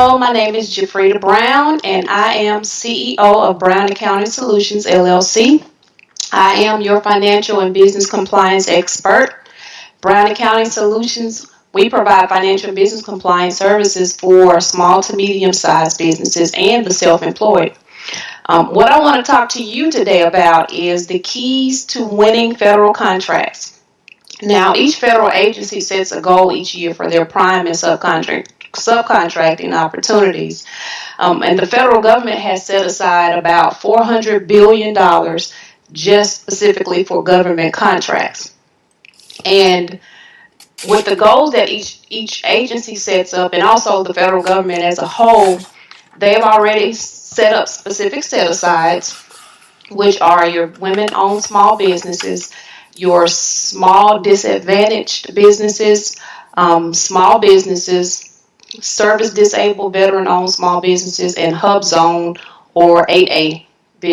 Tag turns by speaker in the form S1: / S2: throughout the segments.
S1: Hello, my name is Jefreda+Brown, and I am CEO of Brown Accounting Solutions, LLC. I am your financial and business compliance expert. Brown Accounting Solutions, we provide financial and business compliance services for small to medium-sized businesses and the self-employed. What I want to talk to you today about is the keys to winning federal contracts. Now, each federal agency sets a goal each year for their prime and subcontracting opportunities. And the federal government has set aside about $400 billion just specifically for government contracts. And with the goals that each agency sets up, and also the federal government as a whole, they've already set up specific set-asides, which are your women-owned small businesses, your small disadvantaged businesses, small businesses, service-disabled veteran-owned small businesses, and HUB Zone or 8A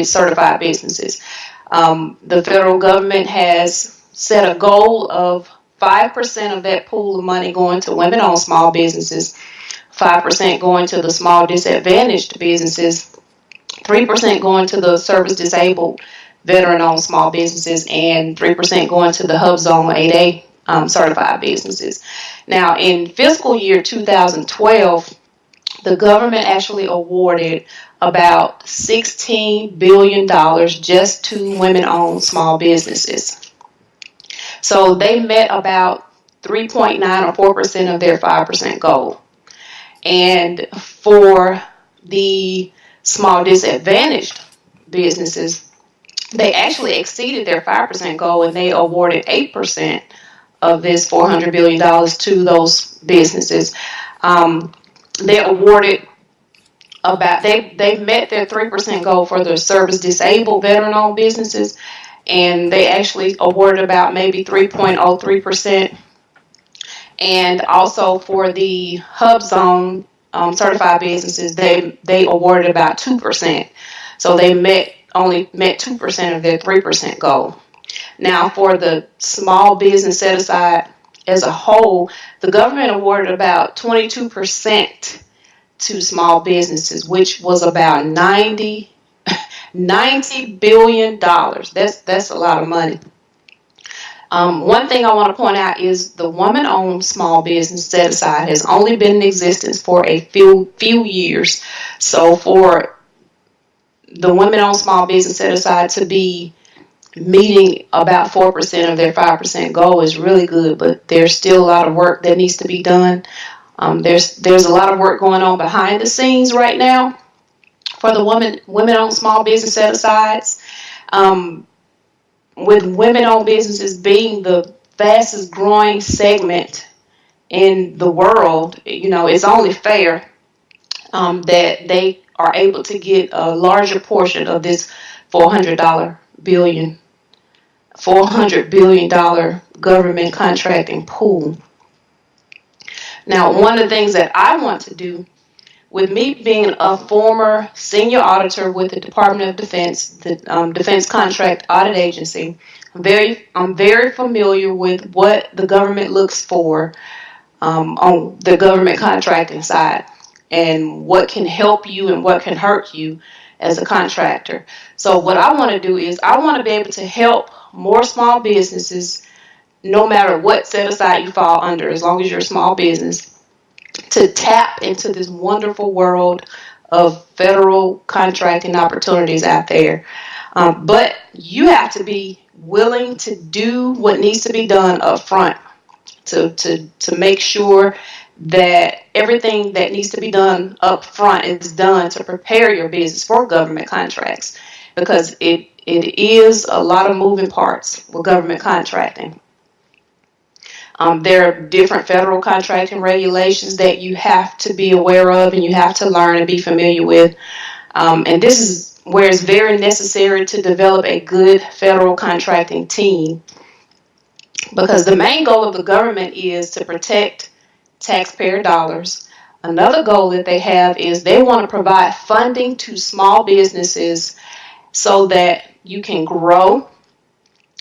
S1: certified businesses. The federal government has set a goal of 5% of that pool of money going to women-owned small businesses, 5% going to the small disadvantaged businesses, 3% going to the service-disabled veteran-owned small businesses, and 3% going to the HUB Zone 8A certified businesses. Now, in fiscal year 2012, the government actually awarded about $16 billion just to women-owned small businesses. So they met about 3.9 or 4% of their 5% goal. And for the small disadvantaged businesses, they actually exceeded their 5% goal, and they awarded 8% of this $400 billion to those businesses. They awarded they met their 3% goal for the service disabled veteran-owned businesses, and they actually awarded about maybe 3.03%. And also for the HUB Zone certified businesses, they awarded about 2%. So they only met 2% of their 3% goal. Now, for the small business set aside as a whole, the government awarded about 22% to small businesses, which was about $90 billion. That's a lot of money. One thing I want to point out is the woman-owned small business set aside has only been in existence for a few years. So for the women-owned small business set aside to be meeting about 4% of their 5% goal is really good, but there's still a lot of work that needs to be done. There's a lot of work going on behind the scenes right now for the women-owned small business set-asides. With women-owned businesses being the fastest growing segment in the world, it's only fair that they are able to get a larger portion of this $400 billion government contracting pool. Now, one of the things that I want to do, with me being a former senior auditor with the Department of Defense, the Defense Contract Audit Agency, I'm very familiar with what the government looks for on the government contracting side, and what can help you and what can hurt you as a contractor. So what I want to do is I want to be able to help more small businesses, no matter what set aside you fall under, as long as you're a small business, to tap into this wonderful world of federal contracting opportunities out there. But you have to be willing to do what needs to be done up front to make sure that everything that needs to be done up front is done to prepare your business for government contracts, because it is a lot of moving parts with government contracting. There are different federal contracting regulations that you have to be aware of and you have to learn and be familiar with. And this is where it's very necessary to develop a good federal contracting team, because the main goal of the government is to protect taxpayer dollars. Another goal that they have is they want to provide funding to small businesses so that you can grow,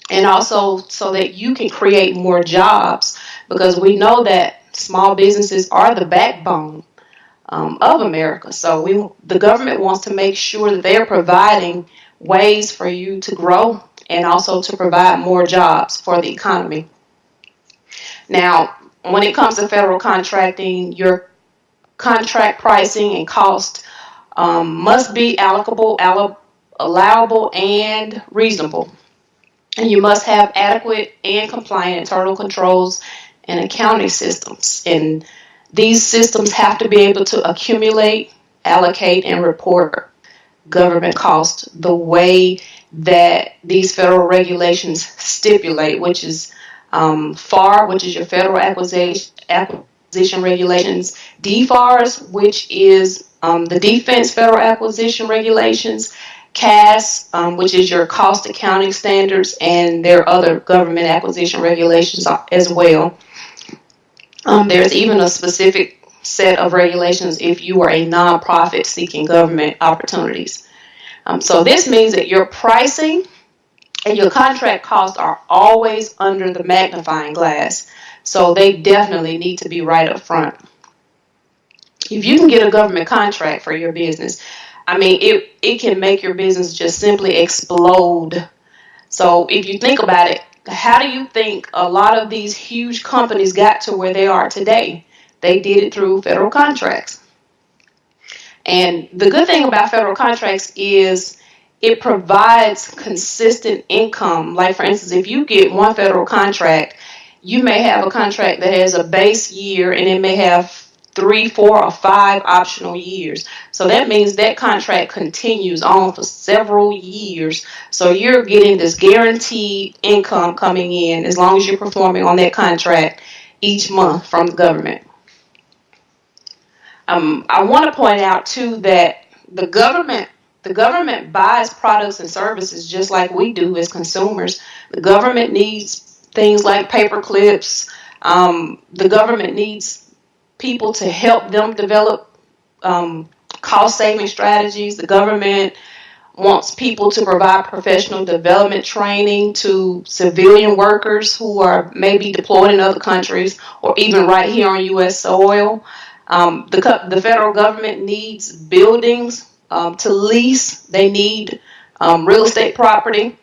S1: and also so that you can create more jobs, because we know that small businesses are the backbone of America. So the government wants to make sure that they're providing ways for you to grow and also to provide more jobs for the economy. Now, when it comes to federal contracting, your contract pricing and cost must be allowable, and reasonable. And you must have adequate and compliant internal controls and accounting systems. And these systems have to be able to accumulate, allocate, and report government costs the way that these federal regulations stipulate, which is FAR, which is your Federal Acquisition Regulations, DFARS, which is the Defense Federal Acquisition Regulations, CAS, which is your cost accounting standards, and there are other government acquisition regulations as well. There's even a specific set of regulations if you are a nonprofit seeking government opportunities. So this means that your pricing and your contract costs are always under the magnifying glass. So they definitely need to be right up front. If you can get a government contract for your business, I mean, it can make your business just simply explode. So if you think about it, how do you think a lot of these huge companies got to where they are today? They did it through federal contracts. And the good thing about federal contracts is it provides consistent income. Like, for instance, if you get one federal contract, you may have a contract that has a base year and it may have 3, 4, or 5 optional years. So that means that contract continues on for several years. So you're getting this guaranteed income coming in as long as you're performing on that contract each month from the government. I want to point out too that the government buys products and services just like we do as consumers. The government needs things like paper clips. The government needs people to help them develop cost-saving strategies. The government wants people to provide professional development training to civilian workers who are maybe deployed in other countries or even right here on U.S. soil. The federal government needs buildings to lease. They need real estate property.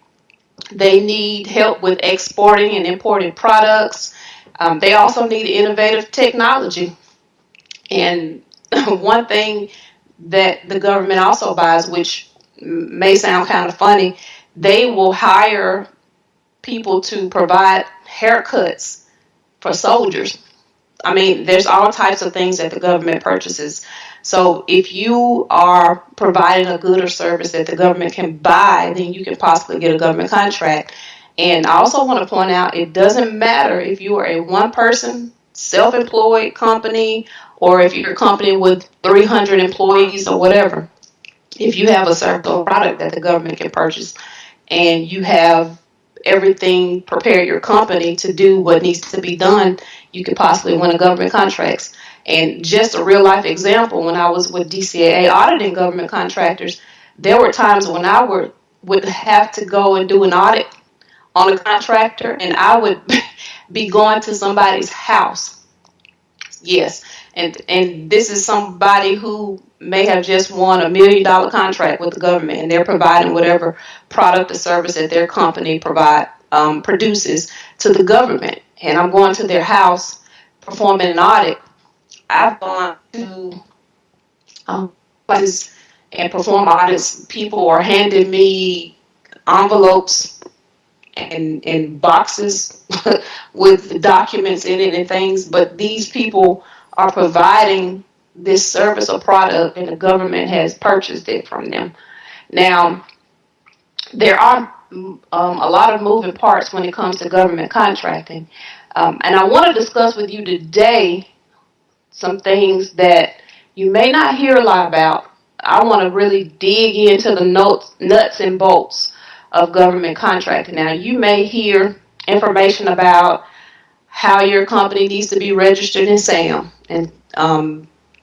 S1: They need help with exporting and importing products. They also need innovative technology. And one thing that the government also buys, which may sound kind of funny, they will hire people to provide haircuts for soldiers. I mean, there's all types of things that the government purchases. So if you are providing a good or service that the government can buy, then you can possibly get a government contract. And I also want to point out, it doesn't matter if you are a one-person, self-employed company, or if you're a company with 300 employees or whatever. If you have a service or product that the government can purchase and you have everything prepare your company to do what needs to be done, you could possibly win a government contracts. And just a real life example, when I was with DCAA auditing government contractors, there were times when I would have to go and do an audit on a contractor, and I would be going to somebody's house. Yes, and this is somebody who may have just won $1 million contract with the government, and they're providing whatever product or service that their company produces to the government. And I'm going to their house, performing an audit. I've gone to places and perform audits. People are handing me envelopes and boxes with documents in it and things, but these people are providing this service or product and the government has purchased it from them. Now, there are a lot of moving parts when it comes to government contracting. And I want to discuss with you today some things that you may not hear a lot about. I want to really dig into the nuts and bolts of government contracting. Now, you may hear information about how your company needs to be registered in SAM. And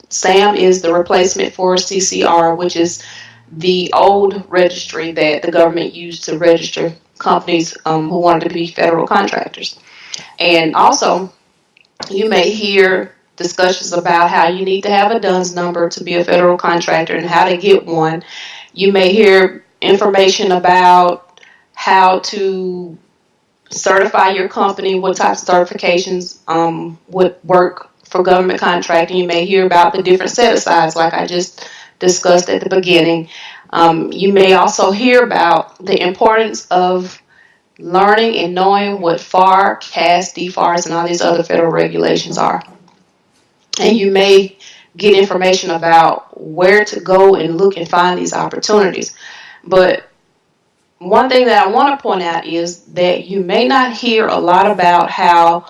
S1: SAM is the replacement for CCR, which is the old registry that the government used to register companies who wanted to be federal contractors. And also, you may hear discussions about how you need to have a DUNS number to be a federal contractor and how to get one. You may hear information about how to certify your company, what types of certifications would work for government contracting. You may hear about the different set-asides like I just discussed at the beginning. You may also hear about the importance of learning and knowing what FAR, CAS, DFARS, and all these other federal regulations are. And you may get information about where to go and look and find these opportunities. But one thing that I want to point out is that you may not hear a lot about how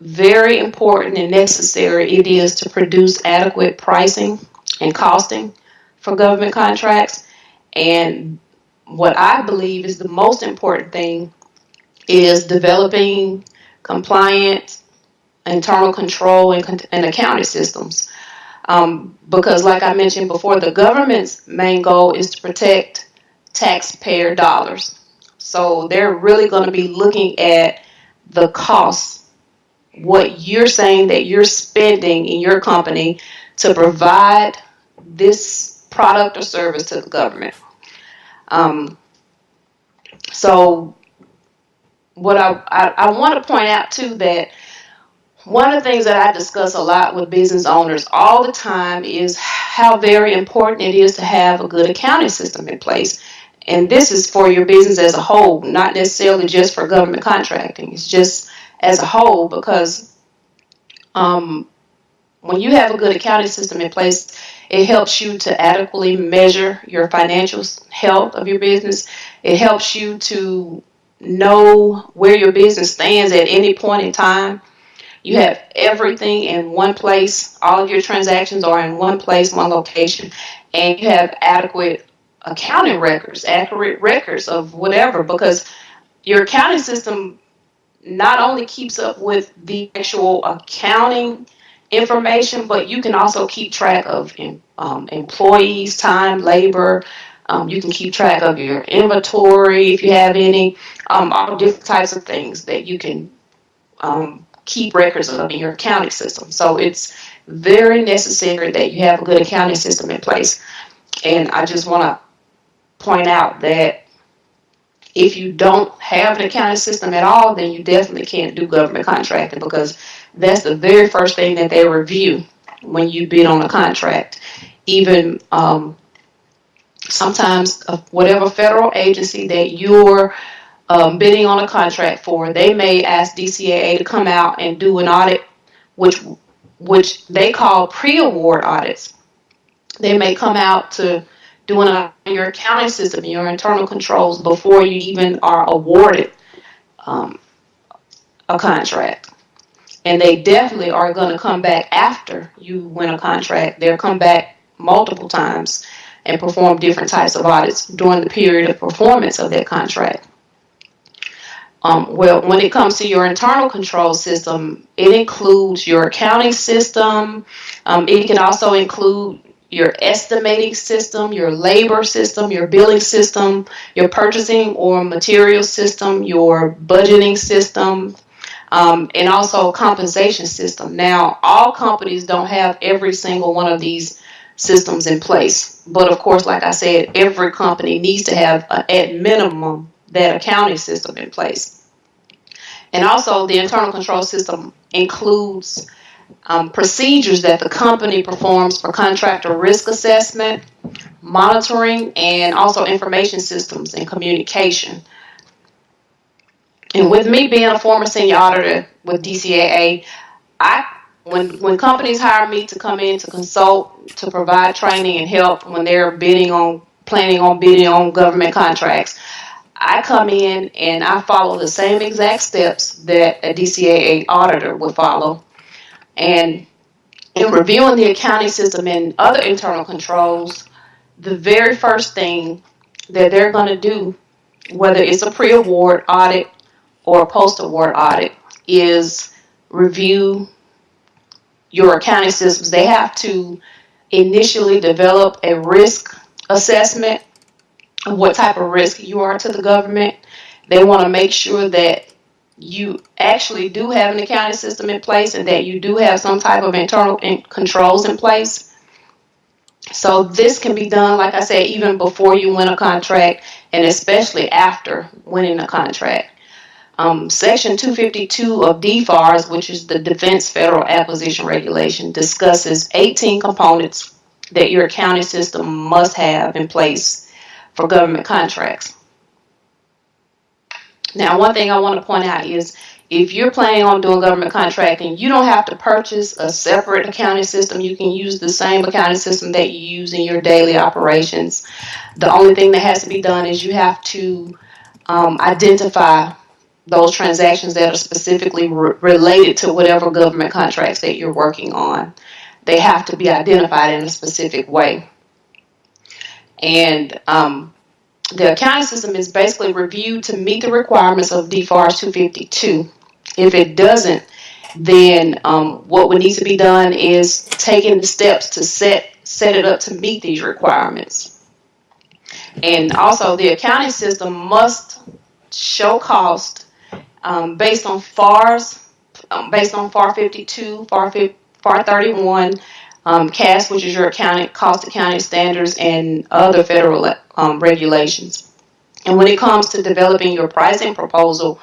S1: very important and necessary it is to produce adequate pricing and costing for government contracts. And what I believe is the most important thing is developing compliant internal control and accounting systems. Because like I mentioned before, the government's main goal is to protect taxpayer dollars. So they're really going to be looking at the costs, what you're saying that you're spending in your company to provide this product or service to the government. So what I want to point out too, that one of the things that I discuss a lot with business owners all the time is how very important it is to have a good accounting system in place. And this is for your business as a whole, not necessarily just for government contracting. It's just as a whole, because when you have a good accounting system in place, it helps you to adequately measure your financial health of your business. It helps you to know where your business stands at any point in time. You have everything in one place. All of your transactions are in one place, one location, and you have adequate accounting records, accurate records of whatever, because your accounting system not only keeps up with the actual accounting information, but you can also keep track of employees, time, labor. You can keep track of your inventory if you have any, all different types of things that you can keep records of in your accounting system. So it's very necessary that you have a good accounting system in place. And I just want to point out that if you don't have an accounting system at all, then you definitely can't do government contracting, because that's the very first thing that they review when you bid on a contract. Even sometimes whatever federal agency that you're bidding on a contract for, they may ask DCAA to come out and do an audit, which they call pre-award audits. They may come out to do your accounting system, your internal controls before you even are awarded a contract. And they definitely are going to come back after you win a contract. They'll come back multiple times and perform different types of audits during the period of performance of that contract. Well, when it comes to your internal control system, it includes your accounting system. It can also include your estimating system, your labor system, your billing system, your purchasing or material system, your budgeting system, and also compensation system. Now, all companies don't have every single one of these systems in place. But of course, like I said, every company needs to have, at minimum, that accounting system in place. And also, the internal control system includes procedures that the company performs for contractor risk assessment, monitoring, and also information systems and communication. And with me being a former senior auditor with DCAA, when companies hire me to come in to consult, to provide training and help when they're planning on bidding on government contracts, I come in and I follow the same exact steps that a DCAA auditor would follow. And in reviewing the accounting system and other internal controls, the very first thing that they're going to do, whether it's a pre-award audit or a post-award audit, is review your accounting systems. They have to initially develop a risk assessment of what type of risk you are to the government. They want to make sure that you actually do have an accounting system in place and that you do have some type of internal controls in place. So this can be done, like I said, even before you win a contract and especially after winning a contract. Section 252 of DFARS, which is the Defense Federal Acquisition Regulation, discusses 18 components that your accounting system must have in place for government contracts. Now, one thing I want to point out is if you're planning on doing government contracting, you don't have to purchase a separate accounting system. You can use the same accounting system that you use in your daily operations. The only thing that has to be done is you have to identify those transactions that are specifically related to whatever government contracts that you're working on. They have to be identified in a specific way. And the accounting system is basically reviewed to meet the requirements of DFARS 252. If it doesn't, then what would need to be done is taking the steps to set it up to meet these requirements. And also, the accounting system must show cost based on FARs, based on FAR 52, FAR 31, CAS, which is your cost accounting standards, and other federal regulations. And when it comes to developing your pricing proposal,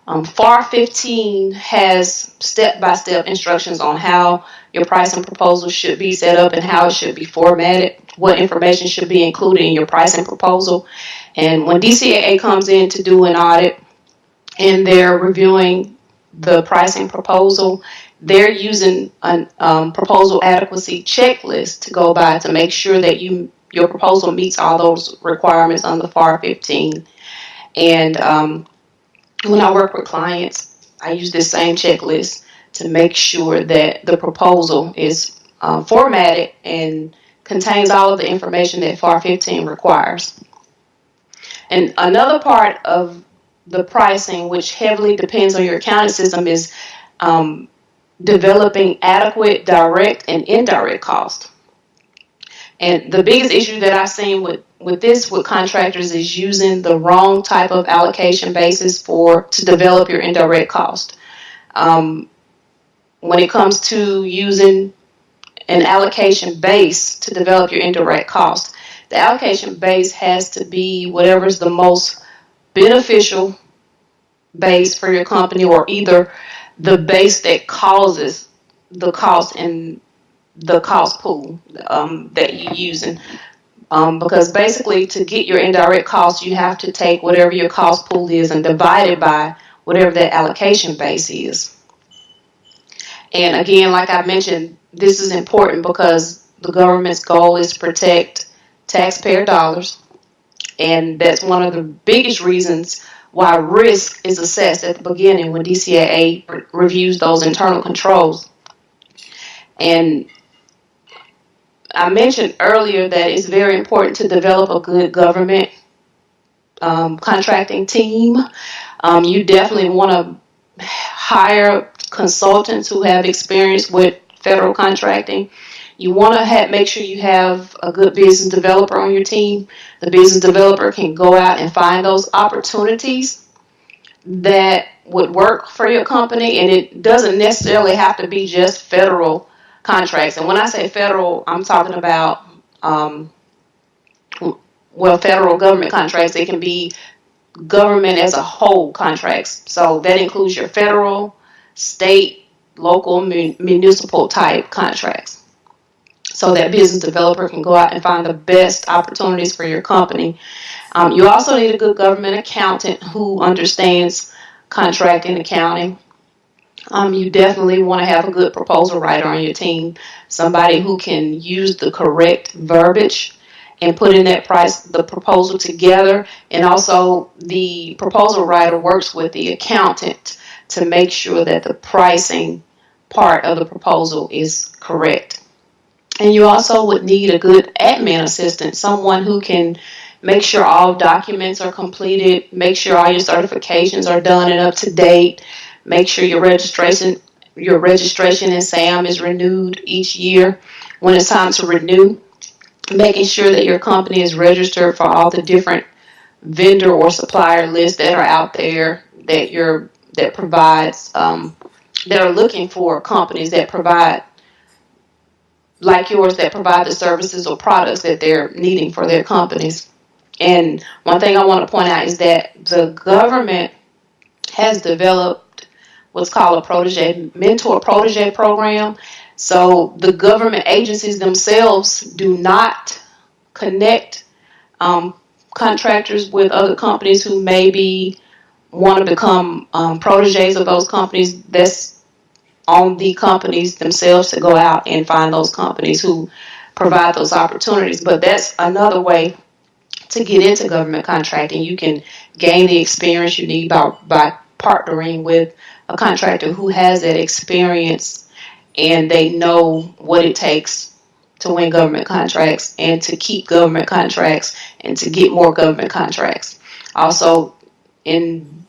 S1: FAR 15 has step-by-step instructions on how your pricing proposal should be set up and how it should be formatted, what information should be included in your pricing proposal. And when DCAA comes in to do an audit and they're reviewing the pricing proposal, they're using a proposal adequacy checklist to go by to make sure that your proposal meets all those requirements under FAR 15. And when I work with clients, I use this same checklist to make sure that the proposal is formatted and contains all of the information that FAR 15 requires. And another part of the pricing, which heavily depends on your accounting system, is developing adequate direct and indirect cost. And the biggest issue that I've seen with contractors is using the wrong type of allocation basis to develop your indirect cost. When it comes to using an allocation base to develop your indirect cost, the allocation base has to be whatever is the most beneficial base for your company, or either the base that causes the cost in the cost pool that you're using. Because basically, to get your indirect cost, you have to take whatever your cost pool is and divide it by whatever that allocation base is. And again, like I mentioned, this is important because the government's goal is to protect taxpayer dollars. And that's one of the biggest reasons why risk is assessed at the beginning when DCAA reviews those internal controls. And I mentioned earlier that it's very important to develop a good government contracting team. You definitely want to hire consultants who have experience with federal contracting. You want to make sure you have a good business developer on your team. The business developer can go out and find those opportunities that would work for your company, and it doesn't necessarily have to be just federal contracts. And when I say federal, I'm talking about federal government contracts. They can be government as a whole contracts. So that includes your federal, state, local, municipal type contracts. So that business developer can go out and find the best opportunities for your company. You also need a good government accountant who understands contracting accounting. You definitely want to have a good proposal writer on your team, somebody who can use the correct verbiage and put in the proposal together. And also the proposal writer works with the accountant to make sure that the pricing part of the proposal is correct. And you also would need a good admin assistant, someone who can make sure all documents are completed, make sure all your certifications are done and up to date, make sure your registration in SAM is renewed each year when it's time to renew, making sure that your company is registered for all the different vendor or supplier lists that are out there, that your that provides, that are looking for companies that provide, like yours, that provide the services or products that they're needing for their companies. And one thing I want to point out is that the government has developed what's called a mentor-protege program. So the government agencies themselves do not connect contractors with other companies who maybe want to become proteges of those companies. That's on the companies themselves to go out and find those companies who provide those opportunities. But that's another way to get into government contracting. You can gain the experience you need by partnering with a contractor who has that experience and they know what it takes to win government contracts and to keep government contracts and to get more government contracts. Also, in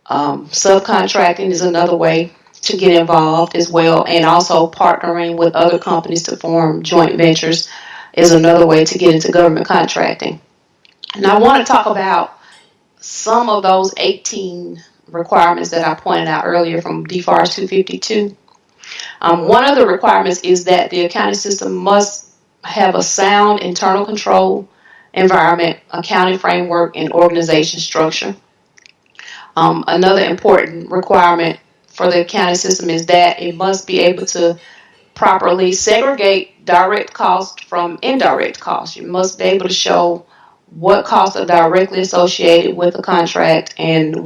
S1: subcontracting is another way to get involved as well, and also partnering with other companies to form joint ventures is another way to get into government contracting. And I want to talk about some of those 18 requirements that I pointed out earlier from DFARS 252. One of the requirements is that the accounting system must have a sound internal control environment, accounting framework, and organization structure. Another important requirement for the accounting system is that it must be able to properly segregate direct costs from indirect costs. You must be able to show what costs are directly associated with a contract and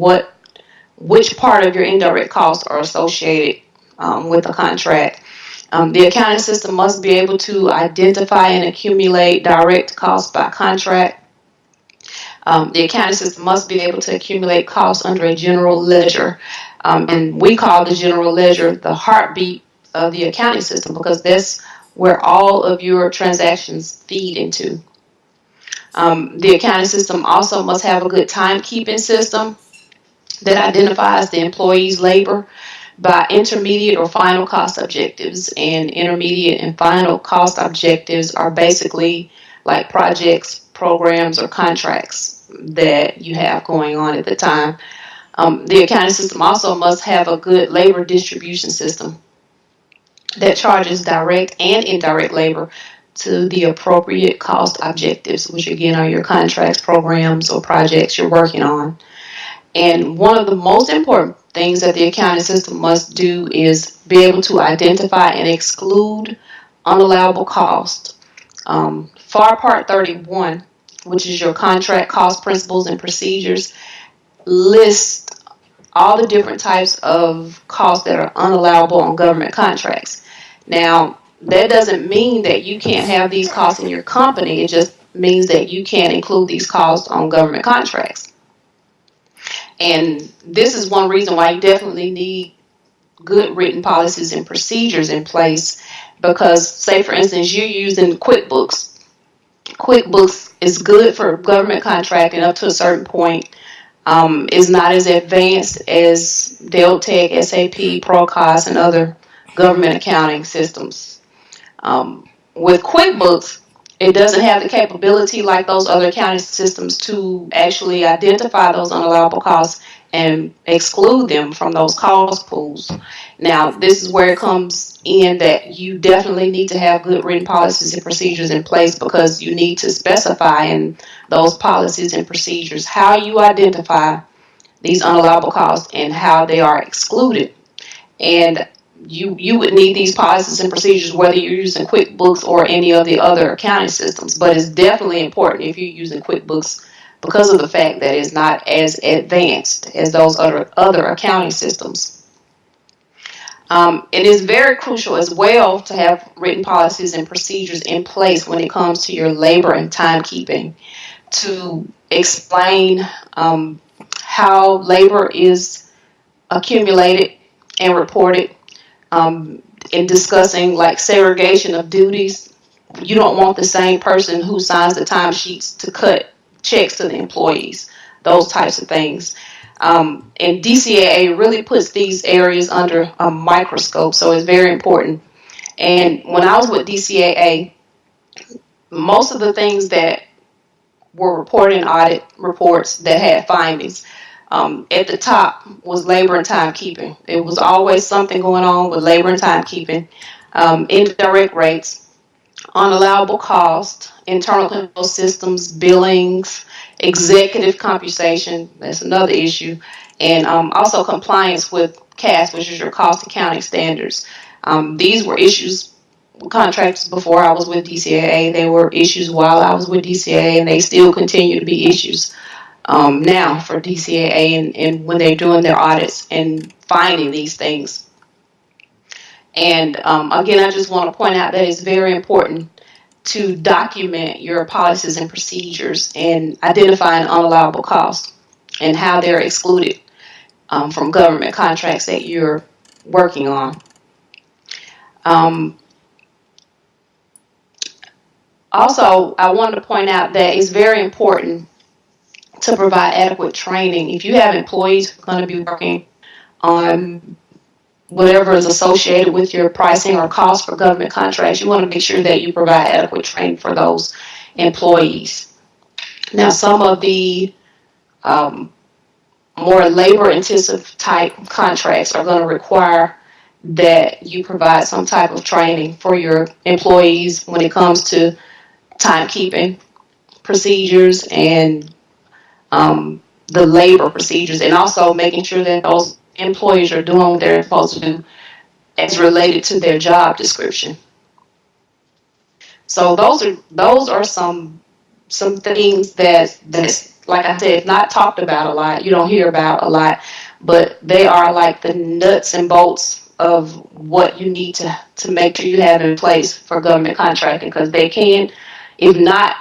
S1: which part of your indirect costs are associated with a contract. The accounting system must be able to identify and accumulate direct costs by contract. The accounting system must be able to accumulate costs under a general ledger. And we call the general ledger the heartbeat of the accounting system because that's where all of your transactions feed into. The accounting system also must have a good timekeeping system that identifies the employee's labor by intermediate or final cost objectives. And intermediate and final cost objectives are basically like projects, programs, or contracts that you have going on at the time. The accounting system also must have a good labor distribution system that charges direct and indirect labor to the appropriate cost objectives, which again are your contracts, programs, or projects you're working on. And one of the most important things that the accounting system must do is be able to identify and exclude unallowable cost. FAR Part 31, which is your contract cost principles and procedures, lists all the different types of costs that are unallowable on government contracts. Now, that doesn't mean that you can't have these costs in your company. It just means that you can't include these costs on government contracts. And this is one reason why you definitely need good written policies and procedures in place because, say, for instance, you're using QuickBooks. QuickBooks is good for government contracting up to a certain point. Is not as advanced as Deltek, SAP, Procos, and other government accounting systems. With QuickBooks, it doesn't have the capability like those other accounting systems to actually identify those unallowable costs and exclude them from those cost pools. Now, this is where it comes in that you definitely need to have good written policies and procedures in place because you need to specify in those policies and procedures how you identify these unallowable costs and how they are excluded. And you would need these policies and procedures whether you're using QuickBooks or any of the other accounting systems. But it's definitely important if you're using QuickBooks because of the fact that it's not as advanced as those other accounting systems. It is very crucial as well to have written policies and procedures in place when it comes to your labor and timekeeping to explain how labor is accumulated and reported. In discussing like segregation of duties, you don't want the same person who signs the timesheets to cut checks to the employees, those types of things. And DCAA really puts these areas under a microscope, so it's very important. And when I was with DCAA, most of the things that were reported in audit reports that had findings, At the top was labor and timekeeping. It was always something going on with labor and timekeeping, indirect rates, unallowable cost, internal control systems, billings, executive compensation. That's another issue, and also compliance with CAS, which is your cost accounting standards. These were issues contracts before I was with DCAA. They were issues while I was with DCAA, and they still continue to be issues now for DCAA and when they're doing their audits and finding these things. And again, I just want to point out that it's very important to document your policies and procedures and identifying unallowable costs and how they're excluded from government contracts that you're working on. Also, I wanted to point out that it's very important to provide adequate training. If you have employees who are going to be working on whatever is associated with your pricing or cost for government contracts, you want to make sure that you provide adequate training for those employees. Now, some of the more labor-intensive type contracts are going to require that you provide some type of training for your employees when it comes to timekeeping procedures and the labor procedures, and also making sure that those employees are doing what they're supposed to do as related to their job description. So those are some things that's like I said, not talked about a lot. You don't hear about a lot, but they are like the nuts and bolts of what you need to make sure you have in place for government contracting, because they can, if not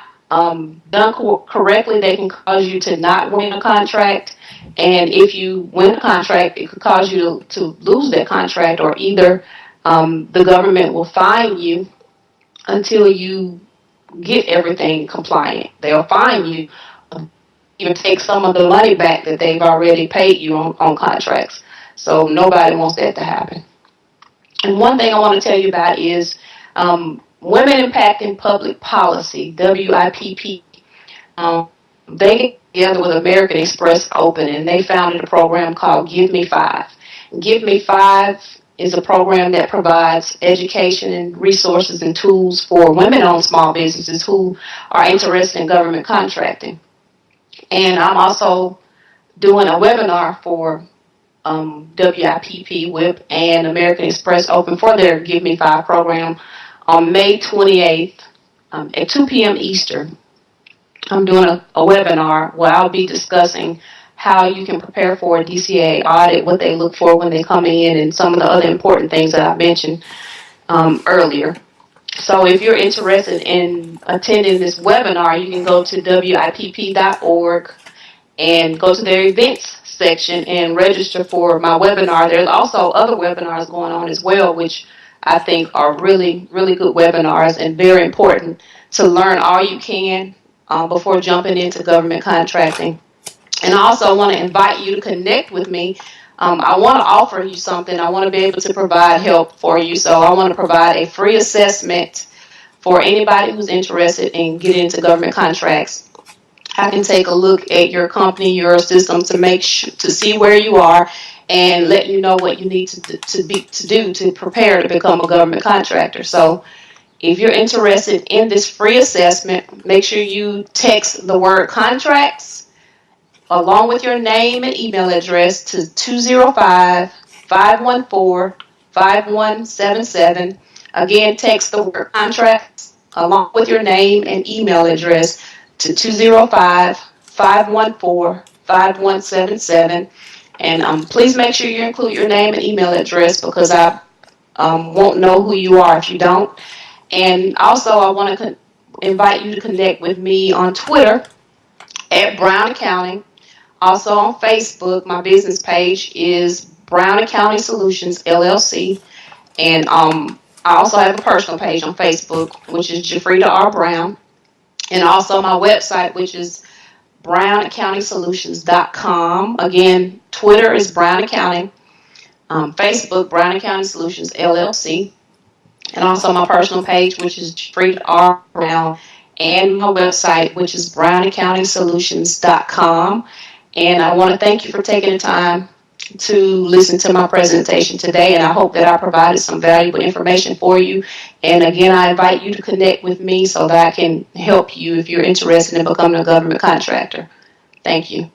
S1: done correctly, they can cause you to not win a contract. And if you win a contract, it could cause you to lose that contract, or either the government will fine you until you get everything compliant. They'll fine you, even take some of the money back that they've already paid you on contracts. So nobody wants that to happen. And one thing I want to tell you about is Women Impacting Public Policy, WIPP. They get together with American Express Open, and they founded a program called Give Me Five. Give Me Five is a program that provides education and resources and tools for women-owned small businesses who are interested in government contracting. And I'm also doing a webinar for WIPP, WIP, and American Express Open for their Give Me Five program on May 28th at 2 p.m. Eastern. I'm doing a webinar where I'll be discussing how you can prepare for a DCA audit, what they look for when they come in, and some of the other important things that I mentioned earlier. So if you're interested in attending this webinar, you can go to WIPP.org and go to their events section and register for my webinar. There's also other webinars going on as well, which I think are really, really good webinars and very important to learn all you can before jumping into government contracting. And I also want to invite you to connect with me. I want to offer you something. I want to be able to provide help for you. So I want to provide a free assessment for anybody who's interested in getting into government contracts. I can take a look at your company, your system, to see where you are and let you know what you need to do to prepare to become a government contractor. So if you're interested in this free assessment, make sure you text the word contracts along with your name and email address to 205-514-5177. Again, text the word contracts along with your name and email address to 205-514-5177. And please make sure you include your name and email address, because I won't know who you are if you don't. And also, I want to invite you to connect with me on Twitter at Brown Accounting. Also on Facebook, my business page is Brown Accounting Solutions, LLC. And I also have a personal page on Facebook, which is Jefreda+Brown. And also my website, which is brownaccountingsolutions.com. Again, Twitter is Brown Accounting. Facebook, Brown Accounting Solutions, LLC. And also my personal page, which is Jefreda+Brown. And my website, which is brownaccountingsolutions.com. And I want to thank you for taking the time to listen to my presentation today, and I hope that I provided some valuable information for you. And again, I invite you to connect with me so that I can help you if you're interested in becoming a government contractor. Thank you.